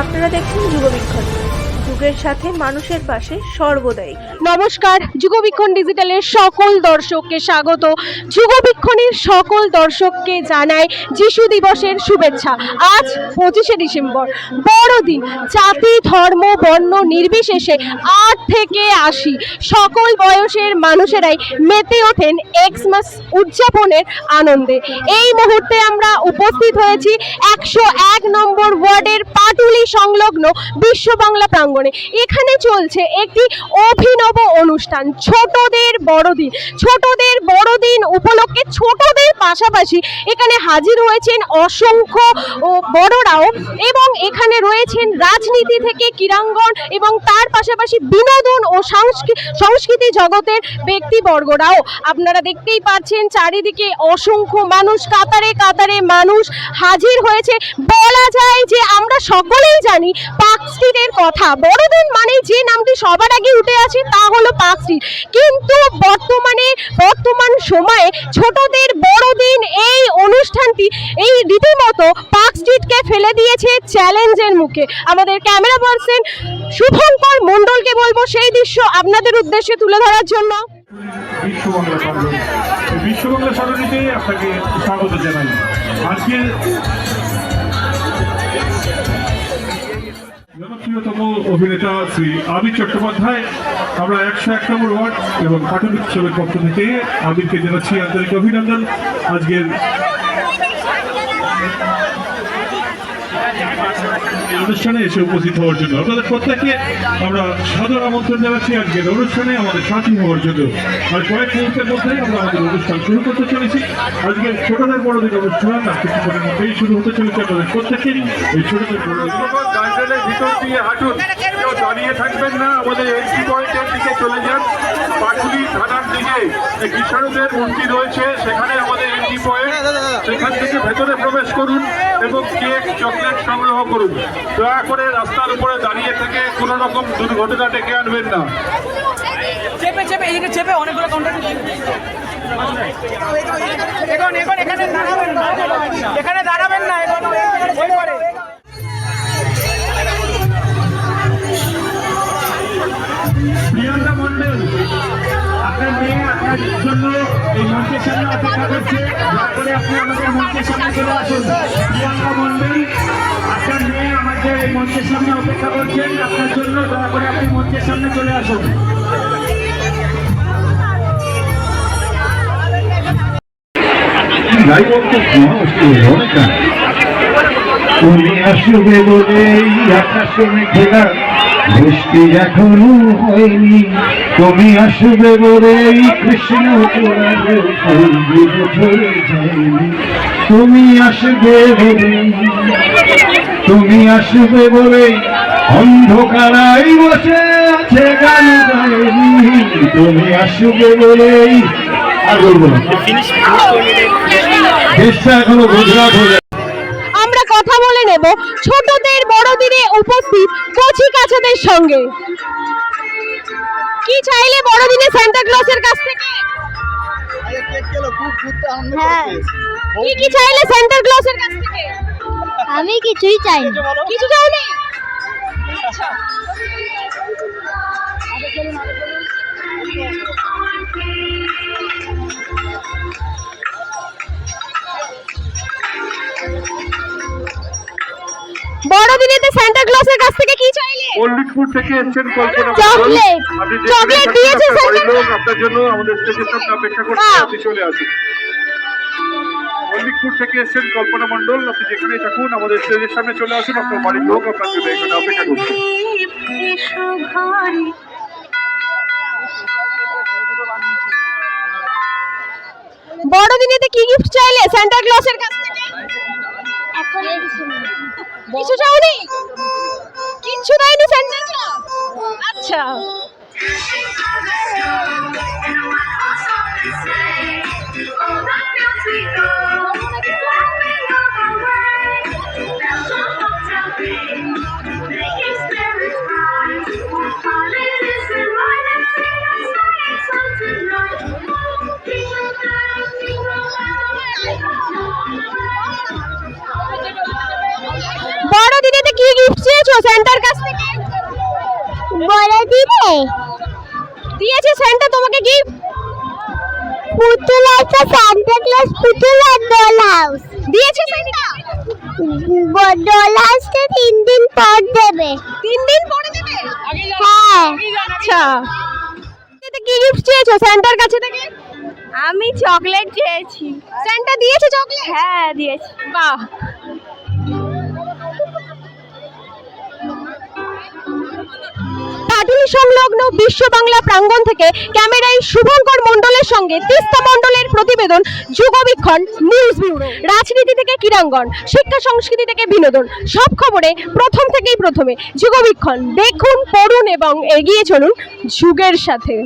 আপনারা দেখছেন যুগবীক্ষণ, যুগের সাথে মানুষের পাশে সর্বদাই। নমস্কার, যুগবীক্ষণ ডিজিটালের সকল দর্শককে স্বাগত। যুগবীক্ষণের সকল দর্শককে জানাই যিশু দিবসের শুভেচ্ছা। আজ 25শে ডিসেম্বর, বড়দিন। জাতি, ধর্ম, বর্ণ নির্বিশেষে 8 থেকে 80 সকল বয়সের মানুষেরাই মেতে ওঠেন এক্সমাস উদযাপনের আনন্দে। এই মুহূর্তে আমরা উপস্থিত হয়েছি 101 নম্বর ওয়ার্ডের পাটুলি সংলগ্ন বিশ্ব বাংলা প্রাঙ্গণে। এখানে চলছে একটি অভিনব অনুষ্ঠান, ছোটদের বড়দিন। ছোটদের বড়দিন উপলক্ষে ছোটদের পাশাপাশি এখানে হাজির হয়েছেন অসংখ্য বড়রাও, এবং এখানে রয়েছেন রাজনীতি থেকে ক্রীড়াঙ্গন এবং তার পাশাপাশি বিনোদন ও সংস্কৃতি জগতের ব্যক্তিবর্গরাও। আপনারা দেখতেই পাচ্ছেন চারিদিকে অসংখ্য মানুষ, কাতারে কাতারে মানুষ হাজির হয়েছে। বলা যায় যে আমরা সকলেই জানি পার্ক স্ট্রিটের কথা। বড়দিন মানে যে নামটি সবার আগে উঠে আছে তা হলো পার্ক স্ট্রিট, কিন্তু বর্তমান সময়ে ছোটদের বড়দিন এই অনুষ্ঠানটি এই রীতিমতো পার্ক স্ট্রিটকে ফেলে দিয়েছে চ্যালেঞ্জের মুখে। আমাদের ক্যামেরা পার্সন শুভঙ্কর মণ্ডলকে বলবো সেই দৃশ্য আপনাদের উদ্দেশ্যে তুলে ধরার জন্য। বিশ্ব বাংলা সরণিতে আপনাকে স্বাগত জানাই। আজকে জনপ্রিয়তম অভিনেতা শ্রী আবির চট্টোপাধ্যায়, আমরা 101 নম্বর ওয়ার্ড এবং পাটুলি উৎসবের পক্ষ থেকে আবিরকে জানাচ্ছি আন্তরিক অভিনন্দন। আজকের অনুষ্ঠানে এসে উপস্থিত হওয়ার জন্য আপনাদের প্রত্যেককে আমরা সাদর আমন্ত্রণ জানাচ্ছি আজকের অনুষ্ঠানে আমাদের সাথী হওয়ার জন্য। আর কয়েক মুহূর্তের মধ্যেই আমরা আমাদের অনুষ্ঠান শুরু করতে চলেছি। আজকে ছোটদের বড়দিন অনুষ্ঠান কিছুক্ষণের মধ্যেই শুরু হতে চলেছে। আপনাদের প্রত্যেকে এই ছোটদের বড়দিন গার্ডেনের ভিতর দিয়ে হাঁটুন, কেউ দাঁড়িয়ে থাকবেন না, আমাদের এন্ট্রি পয়েন্টের দিকে চলে যান। পাটুলি থানার দিকে কিশোরদের মূর্তি রয়েছে, সেখানে আমাদের এন্ট্রি পয়েন্ট, সেখান থেকে ভেতরে প্রবেশ করুন এবং কেক চকলেট সংগ্রহ করুন। দয়া করে রাস্তার উপরে দাঁড়িয়ে থেকে কোনো রকম দুর্ঘটনা ডেকে আনবেন না। অনেকগুলো এখানে দাঁড়াবেন না। প্রিয়াঙ্কা মন্ডল, আপনার মেয়ে আপনার জন্য এই মঞ্চের সামনে অপেক্ষা করছে। দয়া করে আপনি আমাদের মঞ্চের সামনে চলে আসুন। প্রিয়াঙ্কা মন্ডল, আপনার মেয়ে আমাদের এই মঞ্চের সামনে অপেক্ষা করছেন আপনার জন্য। দয়া করে আপনি মঞ্চের সামনে চলে আসুন। তুমি আসবে বলে আকাশে মেঘেরা বৃষ্টি এখনো হয়নি। তুমি আসবে বলে কৃষ্ণ চূড়ার ঝরে যায়নি। তুমি আসবে বলে, তুমি আসবে বলে অন্ধকারাই বসে আছে গান গায়নি। তুমি আসবে বলেই আর বলবো না, দেশটা এখনো গুজরাট হয়ে। আমরা কথা বলে নেব ছোটদের বড়দিনে উপস্থিত কচি কাচাদের সঙ্গে। কি চাইলে বড়দিনে সান্তা ক্লজের কাছ থেকে? হ্যাঁ, কি চাইলে সান্তা ক্লজের কাছ থেকে? আমি কিছুই চাই না। কিছু চাইনি? বড়দিনেতে সান্তা ক্লজের কাছ থেকে কি চাইলে? মল্লিকপুর থেকে এসেছেন কল্পনা চকলেট। চকলেট দিয়েছে লোক আপনার জন্য আমাদের স্টেজের সামনে অপেক্ষা করছে, আপনি চলে আসুন। মল্লিকপুর থেকে এসেছেন কল্পনা মণ্ডল, আপনি যেখানেই থাকুন আমাদের স্টেজের সামনে চলে আসুন। আপনার বাড়ির লোক আপনার জন্য এখানে অপেক্ষা করছে। বড়দিনেতে কি গিফট চাইলে সান্তা ক্লজের কাছ থেকে? এখন কিছু চাওনি? কিচ্ছু দেয়নি সান্তা ক্লজ? আচ্ছা, বড়দিনেতে কি গিফট চেয়েছো সেন্টার কাছ থেকে? বলে দিবে দিয়েছে সেন্টার তোমাকে কি? পুতুল একটা সান্তা ক্লজ পুতুল আর ডল হাউস। দিয়েছে সেন্টার? ডল হাউসটা 3 দিন পর দেবে। 3 দিন পরে দেবে? হ্যাঁ আচ্ছা, কি গিফট চেয়েছো সেন্টার কাছে থেকে? আমি চকলেট চেয়েছি। সেন্টার দিয়েছে চকলেট? হ্যাঁ দিয়েছি। বাহ। পাটুলি সংলগ্ন বিশ্ব বাংলা প্রাঙ্গণ থেকে ক্যামেরায় শুভঙ্কর মণ্ডলের সঙ্গে তিস্তা মণ্ডলের প্রতিবেদন যুগবীক্ষণ নিউজ ব্যুরো। রাজনীতি থেকে ক্রীড়াঙ্গন, শিক্ষা সংস্কৃতি থেকে বিনোদন, সব খবরে প্রথম থেকেই প্রথমে যুগবীক্ষণ। দেখুন, পড়ুন এবং এগিয়ে চলুন যুগের সাথে।